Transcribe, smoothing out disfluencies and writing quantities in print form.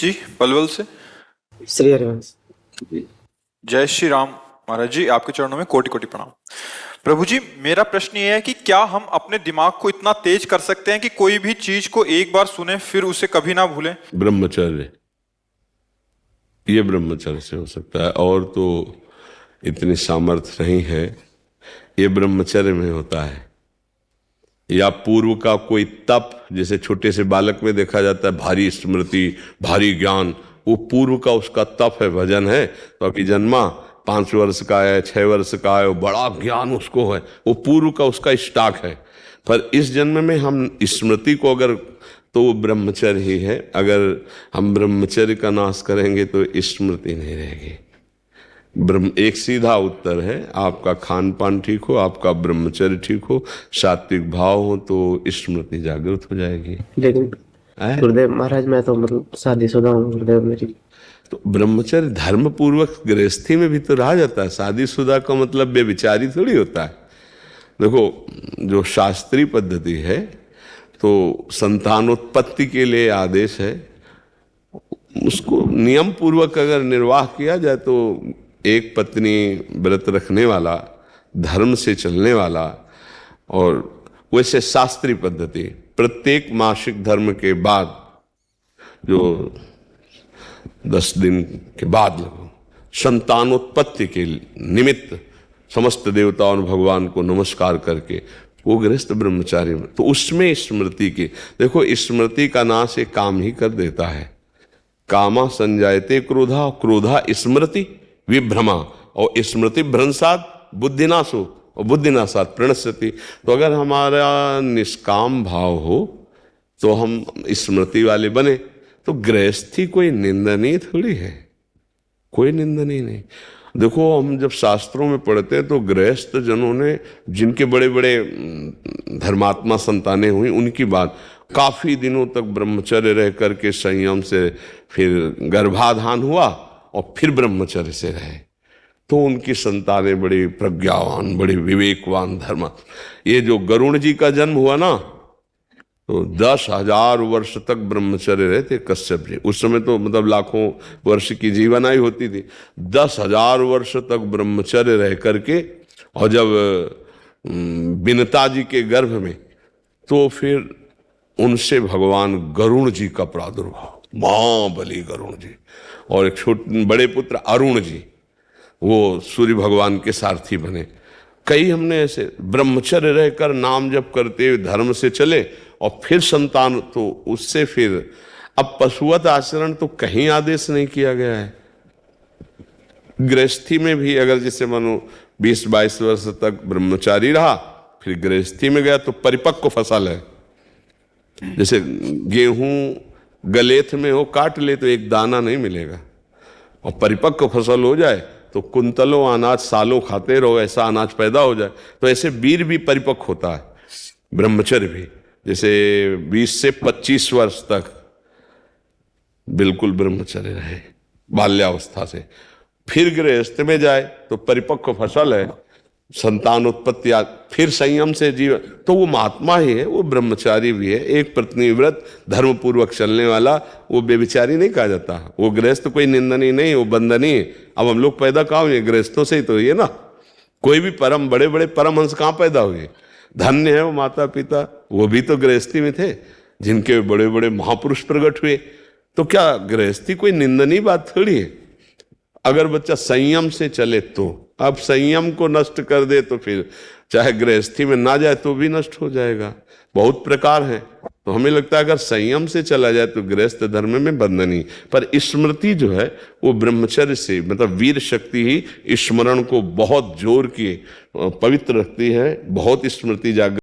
जी पलवल से। श्री हरिवंश। जय श्री राम महाराज जी, आपके चरणों में कोटि कोटि प्रणाम। प्रभु जी, मेरा प्रश्न ये है कि क्या हम अपने दिमाग को इतना तेज कर सकते हैं कि कोई भी चीज को एक बार सुने फिर उसे कभी ना भूलें? ब्रह्मचर्य, ये ब्रह्मचर्य से हो सकता है, और तो इतनी सामर्थ्य नहीं है। ये ब्रह्मचर्य में होता है, या पूर्व का कोई तप, जैसे छोटे से बालक में देखा जाता है भारी स्मृति, भारी ज्ञान, वो पूर्व का उसका तप है, भजन है। तो अभी जन्मा 5 वर्ष का है, 6 वर्ष का है, वो बड़ा ज्ञान उसको है, वो पूर्व का उसका स्टॉक है। पर इस जन्म में हम स्मृति को अगर, तो वो ब्रह्मचर्य ही है। अगर हम ब्रह्मचर्य का नाश करेंगे तो स्मृति नहीं रहेगी। एक सीधा उत्तर है, आपका खान पान ठीक हो, आपका ब्रह्मचर्य ठीक हो, सात्विक भाव हो, तो स्मृति जागृत हो जाएगी। लेकिन गुरुदेव महाराज, मैं तो मतलब शादीशुदा हूँ गुरुदेव मेरी। तो ब्रह्मचर्य धर्म पूर्वक गृहस्थी में भी तो रहा जाता है। शादीशुदा का मतलब बेविचारी थोड़ी होता है। देखो, जो शास्त्रीय पद्धति है तो संतानोत्पत्ति के लिए आदेश है, उसको नियम पूर्वक अगर निर्वाह किया जाए तो एक पत्नी व्रत रखने वाला, धर्म से चलने वाला, और वैसे शास्त्रीय पद्धति प्रत्येक मासिक धर्म के बाद जो 10 दिन के बाद लगो संतानोत्पत्ति के निमित्त समस्त देवताओं और भगवान को नमस्कार करके वो गृहस्थ ब्रह्मचारी में, तो उसमें स्मृति की, देखो स्मृति का नाश एक काम ही कर देता है। कामा संजायते क्रोधा, क्रोधा स्मृति विभ्रमा, और स्मृति भ्रंशात बुद्धिनाशो, और बुद्धिनाशात प्रणश्यति। तो अगर हमारा निष्काम भाव हो तो हम स्मृति वाले बने, तो गृहस्थी कोई निंदनीय थोड़ी है, कोई निंदनीय नहीं। देखो, हम जब शास्त्रों में पढ़ते हैं तो गृहस्थ जनों ने, जिनके बड़े बड़े धर्मात्मा संतानें हुई, उनकी बात, काफी दिनों तक ब्रह्मचर्य रह करके संयम से फिर गर्भाधान हुआ और फिर ब्रह्मचर्य से रहे, तो उनकी संतानें बड़ी प्रज्ञावान, बड़ी विवेकवान धर्म। ये जो गरुण जी का जन्म हुआ ना, तो 10,000 वर्ष तक ब्रह्मचर्य रहे थे कश्यप जी। उस समय तो मतलब लाखों वर्ष की जीवनायु होती थी। 10,000 वर्ष तक ब्रह्मचर्य रह करके, और जब विनता जी के गर्भ में, तो फिर उनसे भगवान गरुण जी का प्रादुर्भाव, महाबली गरुण जी, और एक छोटे बड़े पुत्र अरुण जी, वो सूर्य भगवान के सारथी बने। कई हमने ऐसे ब्रह्मचर्य रहकर नाम जप करते हुए धर्म से चले, और फिर संतान, तो उससे फिर अब पशुवत आचरण तो कहीं आदेश नहीं किया गया है। गृहस्थी में भी अगर जैसे मानो 20-22 वर्ष तक ब्रह्मचारी रहा, फिर गृहस्थी में गया तो परिपक्व फसल है। जैसे गेहूं गलेथ में हो, काट ले तो एक दाना नहीं मिलेगा, और परिपक्व फसल हो जाए तो कुंतलों अनाज सालों खाते रहो, ऐसा अनाज पैदा हो जाए। तो ऐसे वीर भी परिपक्व होता है, ब्रह्मचर्य भी। जैसे 20 से 25 वर्ष तक बिल्कुल ब्रह्मचर्य रहे बाल्यावस्था से, फिर गृहस्थ में जाए तो परिपक्व फसल है, संतानोत्पत्ति, फिर संयम से जीवन, तो वो महात्मा ही है, वो ब्रह्मचारी भी है। एक पत्नी व्रत धर्म पूर्वक चलने वाला, वो बेविचारी नहीं कहा जाता। वो गृहस्थ कोई निंदनीय नहीं, वो बंदनीय है। अब हम लोग पैदा कहाँ हुए? गृहस्थों से ही तो ये ना। कोई भी परम बड़े बड़े परमहंस कहाँ पैदा हुए? धन्य है वो माता पिता, वो भी तो गृहस्थी में थे, जिनके बड़े बड़े महापुरुष प्रकट हुए। तो क्या गृहस्थी कोई निंदनीय बात थोड़ी है? अगर बच्चा संयम से चले तो। अब संयम को नष्ट कर दे तो फिर चाहे गृहस्थी में ना जाए तो भी नष्ट हो जाएगा। बहुत प्रकार है, तो हमें लगता है अगर संयम से चला जाए तो गृहस्थ धर्म में बंधनी। पर स्मृति जो है वो ब्रह्मचर्य से, मतलब वीर शक्ति ही स्मरण को बहुत जोर की पवित्र रखती है, बहुत स्मृति जागृत